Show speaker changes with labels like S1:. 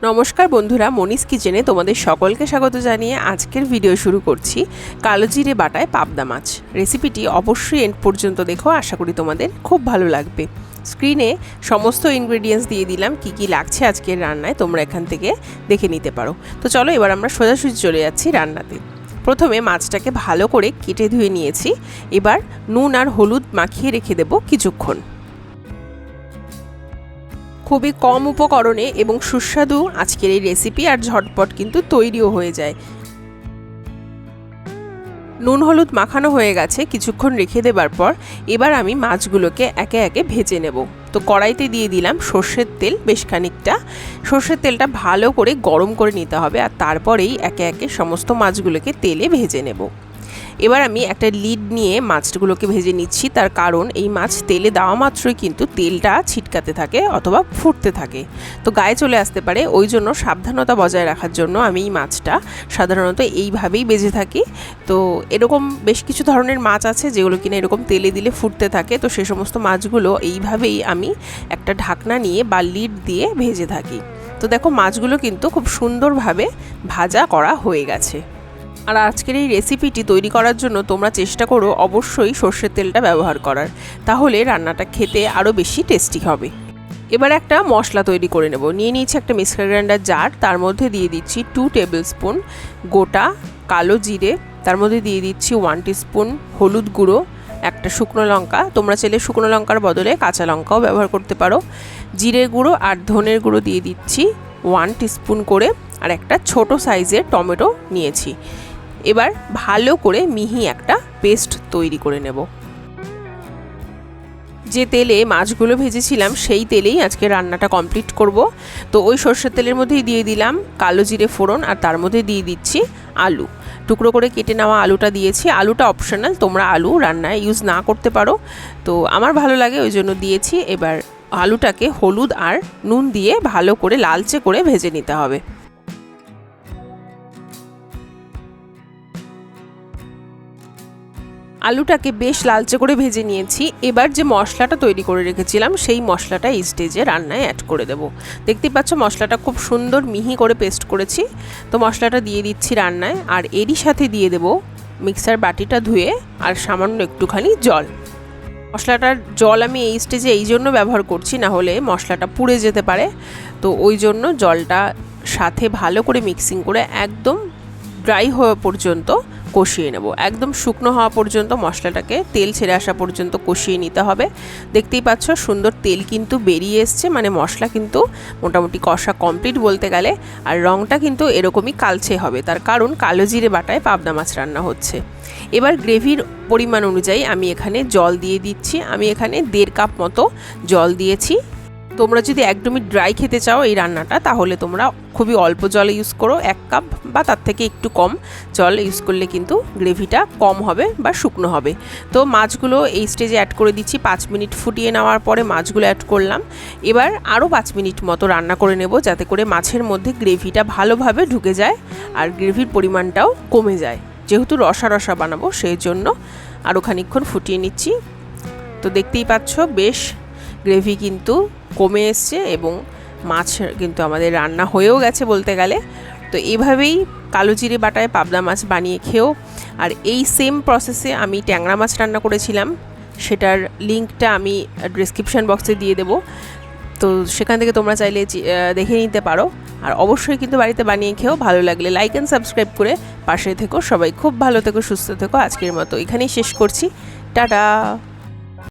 S1: নমস্কার বন্ধুরা, মনিস কিচেনে তোমাদের সকলকে স্বাগত জানিয়ে আজকের ভিডিও শুরু করছি। কালো জিরে বাটায় পাবদা মাছ রেসিপিটি অবশ্যই এন্ড পর্যন্ত দেখো, আশা করি তোমাদের খুব ভালো লাগবে। স্ক্রিনে সমস্ত ইনগ্রেডিয়েন্টস দিয়ে দিলাম, কি কি লাগছে আজকের রান্নায় তোমরা এখান থেকে দেখে নিতে পারো। তো চলো এবার আমরা সোজাসুজি চলে যাচ্ছি রান্নাতে। প্রথমে মাছটাকে ভালো করে কেটে ধুয়ে নিয়েছি। এবার নুন আর হলুদ মাখিয়ে রেখে দেব কিছুক্ষণ। খুবই কম উপকরণে এবং সুস্বাদু আজকের এই রেসিপি, আর ঝটপট কিন্তু তৈরিও হয়ে যায়। নুন হলুদ মাখানো হয়ে গেছে, কিছুক্ষণ রেখে দেবার পর এবার আমি মাছগুলোকে একে একে ভেজে নেব। তো কড়াইতে দিয়ে দিলাম সর্ষের তেল, বেশ খানিকটা। সর্ষের তেলটা ভালো করে গরম করে নিতে হবে, আর তারপরেই একে একে সমস্ত মাছগুলোকে তেলে ভেজে নেব। এবার আমি একটা লিড নিয়ে মাছগুলোকে ভেজে নিচ্ছি, তার কারণ এই মাছ তেলে দেওয়া মাত্রই কিন্তু তেলটা ছিটকাতে থাকে অথবা ফুটতে থাকে, তো গায়ে চলে আসতে পারে। ওই জন্য সাবধানতা বজায় রাখার জন্য আমি এই মাছটা সাধারণত এইভাবেই ভেজে থাকি। তো এরকম বেশ কিছু ধরনের মাছ আছে যেগুলো কিনা এরকম তেলে দিলে ফুটতে থাকে, তো সে সমস্ত মাছগুলো এইভাবেই আমি একটা ঢাকনা নিয়ে বা লিড দিয়ে ভেজে থাকি। তো দেখো মাছগুলো কিন্তু খুব সুন্দরভাবে ভাজা করা হয়ে গেছে। আর আজকের এই রেসিপিটি তৈরি করার জন্য তোমরা চেষ্টা করো অবশ্যই সর্ষের তেলটা ব্যবহার করার, তাহলে রান্নাটা খেতে আরও বেশি টেস্টি হবে। এবার একটা মশলা তৈরি করে নেব। নিয়ে নিয়েছি একটা মিক্সার গ্রাইন্ডার জার, তার মধ্যে দিয়ে দিচ্ছি 2 টেবিল স্পুন গোটা কালো জিরে, তার মধ্যে দিয়ে দিচ্ছি 1 টিস্পুন হলুদ গুঁড়ো, একটা শুকনো লঙ্কা, তোমরা চাইলে শুকনো লঙ্কার বদলে কাঁচা লঙ্কাও ব্যবহার করতে পারো, জিরে গুঁড়ো আর ধনের গুঁড়ো দিয়ে দিচ্ছি 1 টিস্পুন করে, আর একটা ছোট সাইজের টমেটো নিয়েছি। এবার ভালো করে মিহি একটা পেস্ট তৈরি করে নেব। যে তেলে মাছগুলো ভেজেছিলাম সেই তেলেই আজকে রান্নাটা কমপ্লিট করব। তো ওই সর্ষের তেলের মধ্যেই দিয়ে দিলাম কালো জিরে ফোড়ন, আর তার মধ্যে দিয়ে দিচ্ছি আলু। টুকরো করে কেটে নেওয়া আলুটা দিয়েছি। আলুটা অপশনাল, তোমরা আলু রান্নায় ইউজ না করতে পারো, তো আমার ভালো লাগে ওই জন্য দিয়েছি। এবার আলুটাকে হলুদ আর নুন দিয়ে ভালো করে লালচে করে ভেজে নিতে হবে। আলুটাকে বেশ লালচে করে ভেজে নিয়েছি। এবার যে মশলাটা তৈরি করে রেখেছিলাম সেই মশলাটা এই স্টেজে রান্নায় অ্যাড করে দেব। দেখতেই পাচ্ছ মশলাটা খুব সুন্দর মিহি করে পেস্ট করেছি। তো মশলাটা দিয়ে দিচ্ছি রান্নায়, আর এরই সাথে দিয়ে দেব মিক্সার বাটিটা ধুয়ে আর সামান্য একটুখানি জল। মশলাটার জল আমি এই স্টেজে এই জন্য ব্যবহার করছি, না হলে মশলাটা পুড়ে যেতে পারে। তো ওই জন্য জলটা সাথে ভালো করে মিক্সিং করে একদম ড্রাই হওয়া পর্যন্ত কষিয়ে নেব। একদম শুকনো হওয়া পর্যন্ত মশলাটাকে তেল ছেড়ে আসা পর্যন্ত কষিয়ে নিতে হবে। দেখতেই পাচ্ছ সুন্দর তেল কিন্তু বেরিয়ে এসছে, মানে মশলা কিন্তু মোটামুটি কষা কমপ্লিট বলতে গেলে। আর রঙটা কিন্তু এরকমই কালচে হবে, তার কারণ কালো জিরে বাটায় পাবদা মাছ রান্না হচ্ছে। এবার গ্রেভির পরিমাণ অনুযায়ী আমি এখানে জল দিয়ে দিচ্ছি। আমি এখানে 1.5 কাপ মতো জল দিয়েছি। তোমরা যদি একদমই ড্রাই খেতে চাও এই রান্নাটা, তাহলে তোমরা খুবই অল্প জল ইউজ করো, 1 কাপ বা তার থেকে একটু কম জল ইউজ করলে কিন্তু গ্রেভিটা কম হবে বা শুকনো হবে। তো মাছগুলো এই স্টেজে অ্যাড করে দিচ্ছি। 5 মিনিট ফুটিয়ে নেওয়ার পরে মাছগুলো অ্যাড করলাম। এবার আরও 5 মিনিট মতো রান্না করে নেব, যাতে করে মাছের মধ্যে গ্রেভিটা ভালোভাবে ঢুকে যায় আর গ্রেভির পরিমাণটাও কমে যায়। যেহেতু রসা রসা বানাবো সেই জন্য আরও খানিকক্ষণ ফুটিয়ে নিচ্ছি। তো দেখতেই পাচ্ছ বেশ গ্রেভি কিন্তু কমে এসছে এবং মাছ কিন্তু আমাদের রান্না হয়েও গেছে বলতে গেলে। তো এইভাবেই কালো জিরে বাটায় পাবদা মাছ বানিয়ে খেও। আর এই সেম প্রসেসে আমি ট্যাংরা মাছ রান্না করেছিলাম, সেটার লিঙ্কটা আমি ডেসক্রিপশন বক্সে দিয়ে দেব, তো সেখান থেকে তোমরা চাইলে দেখে নিতে পারো। আর অবশ্যই কিন্তু বাড়িতে বানিয়ে খেও। ভালো লাগলে লাইক অ্যান্ড সাবস্ক্রাইব করে পাশে থেকো। সবাই খুব ভালো থেকো, সুস্থ থেকো। আজকের মতো এখানেই শেষ করছি। টাটা।